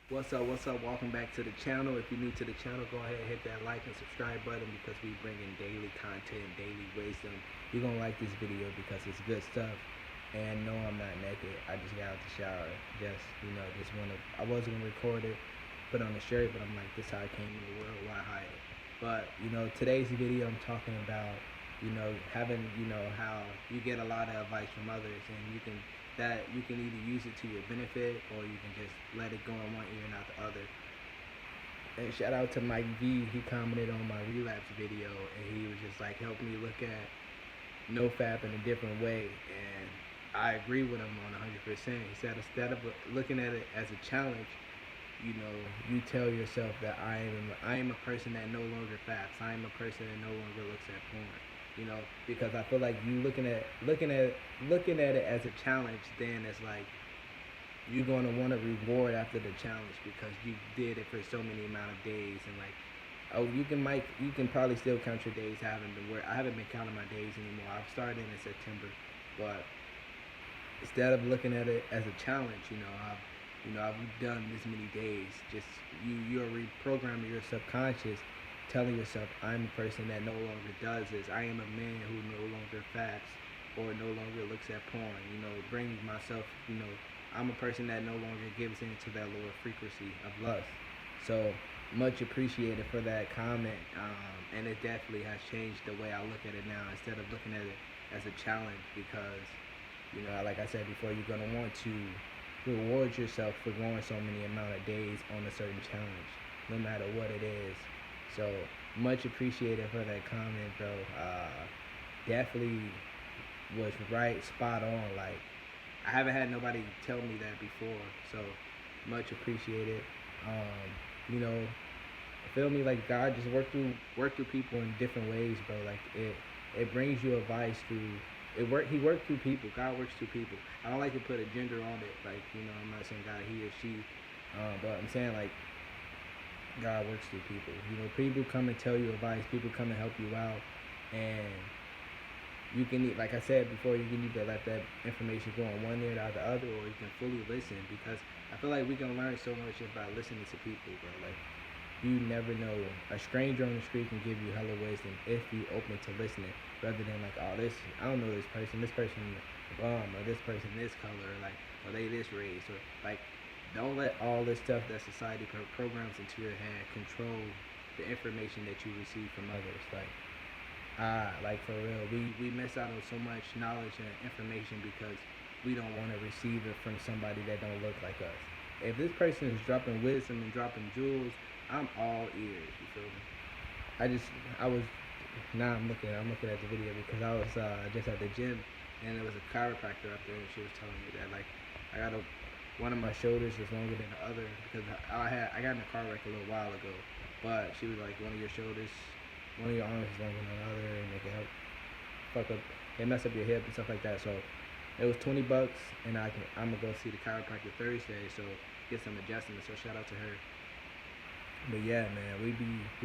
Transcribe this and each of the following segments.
What's up, what's up? Welcome back to the channel. If you're new to the channel, go ahead and hit that like and subscribe button because we bring in daily content, daily wisdom. You're gonna like this video because it's good stuff. And no, I'm not naked. I just got out the shower. I wasn't gonna record it, put on the shirt, but I'm like, this is how I came in the world, why hide it? But today's video I'm talking about, having, how you get a lot of advice from others and you can either use it to your benefit or you can just let it go in one ear and out the other. And shout out to Mike V. He commented on my relapse video and he was just like, help me look at NoFap in a different way. And I agree with him on 100%. He said instead of looking at it as a challenge, you tell yourself that I am a person that no longer faps. I am a person that no longer looks at porn. Because I feel like you looking at it as a challenge, then it's like you're gonna want a reward after the challenge because you did it for so many amount of days and like, oh, you can probably still count your days. I haven't been counting my days anymore. I've started in September, but instead of looking at it as a challenge, I've done this many days. Just you're reprogramming your subconscious, telling yourself, I'm a person that no longer does this. I am a man who no longer faps or no longer looks at porn. Bringing myself, I'm a person that no longer gives in to that lower frequency of lust. So much appreciated for that comment, and it definitely has changed the way I look at it now. Instead of looking at it as a challenge, because like I said before, you're gonna want to reward yourself for going so many amount of days on a certain challenge, no matter what it is. So much appreciated for that comment, bro. Definitely was right, spot on. Like, I haven't had nobody tell me that before, so much appreciated. Feel me, like God just work through people in different ways, bro. Like it brings you advice through he worked through people. God works through people. I don't like to put a gender on it, like, I'm not saying God, he or she, but I'm saying like God works through people. People come and tell you advice, people come and help you out, and you can, like I said before, you can either let that information go on one ear or the other, or you can fully listen, because I feel like we can learn so much just by listening to people, bro. Like, you never know. A stranger on the street can give you hella wisdom if you open to listening, rather than like, oh, I don't know this person or this person this color, or like, or they this race, or like, don't let all this stuff that society programs into your head control the information that you receive from others. Like for real, we miss out on so much knowledge and information because we don't want to receive it from somebody that don't look like us. If this person is dropping wisdom and dropping jewels, I'm all ears. You feel me? I'm looking at the video because I was just at the gym and there was a chiropractor up there and she was telling me that like one of my shoulders is longer than the other because I got in a car wreck a little while ago, but she was like, one of your arms is longer than the other and it can help mess up your hip and stuff like that. So it was $20 and I'm gonna go see the chiropractor Thursday, so get some adjustments. So shout out to her. But yeah, man, we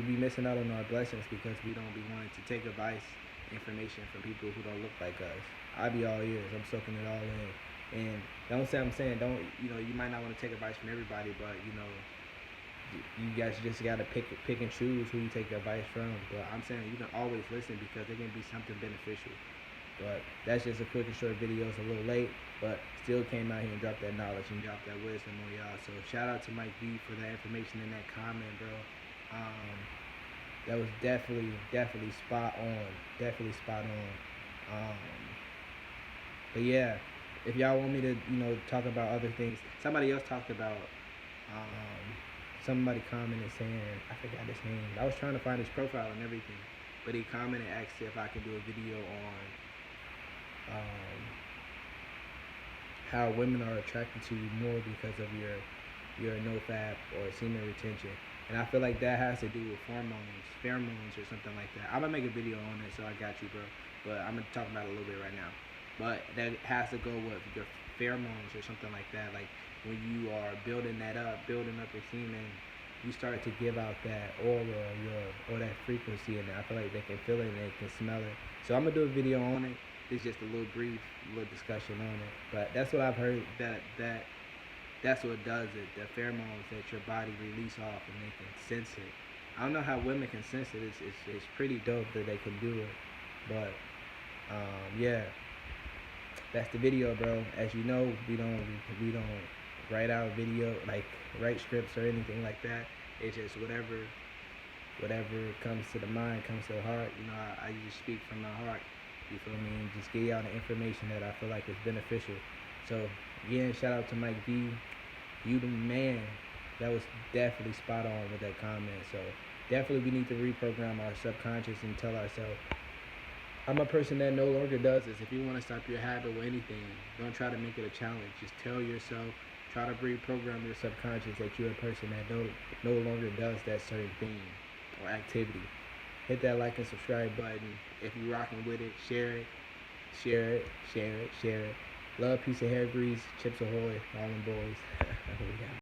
be missing out on our blessings because we don't be wanting to take advice, information from people who don't look like us. I be all ears. I'm soaking it all in. And don't you might not want to take advice from everybody, but you guys just gotta pick and choose who you take the advice from. But I'm saying you can always listen because it can be something beneficial. But that's just a quick and short video. It's a little late, but still came out here and dropped that knowledge and dropped that wisdom on y'all. So shout out to Mike B for that information in that comment, bro. That was definitely spot on. Definitely spot on. But yeah, if y'all want me to, talk about other things, somebody else talked about, somebody commented saying, I forgot his name. I was trying to find his profile and everything, but he commented, asked if I could do a video on how women are attracted to you more because of your NoFap or semen retention. And I feel like that has to do with pheromones or something like that. I'm gonna make a video on it, so I got you, bro. But I'm gonna talk about it a little bit right now. But that has to go with your pheromones or something like that. Like when you are building up your semen, you start to give out that aura or that frequency, and I feel like they can feel it and they can smell it. So I'm gonna do a video on it. It's just a little brief discussion on it. But that's what I've heard that that's what does it. The pheromones that your body release off, and they can sense it. I don't know how women can sense it. It's pretty dope that they can do it. But yeah, that's the video, bro. As you know, we don't write out video, like write scripts or anything like that. It's just whatever comes to the mind, comes to the heart. You know, I just speak from my heart. You feel me? And just give y'all the information that I feel like is beneficial. So again, shout out to Mike V. You the man. That was definitely spot on with that comment. So definitely we need to reprogram our subconscious and tell ourselves, I'm a person that no longer does this. If you want to stop your habit with anything, don't try to make it a challenge. Just tell yourself, try to reprogram your subconscious that you're a person that no longer does that certain thing or activity. Hit that like and subscribe button. If you're rocking with it, share it, share it, share it, share it. Love, peace, and hair grease, Chips Ahoy, all them boys. We out.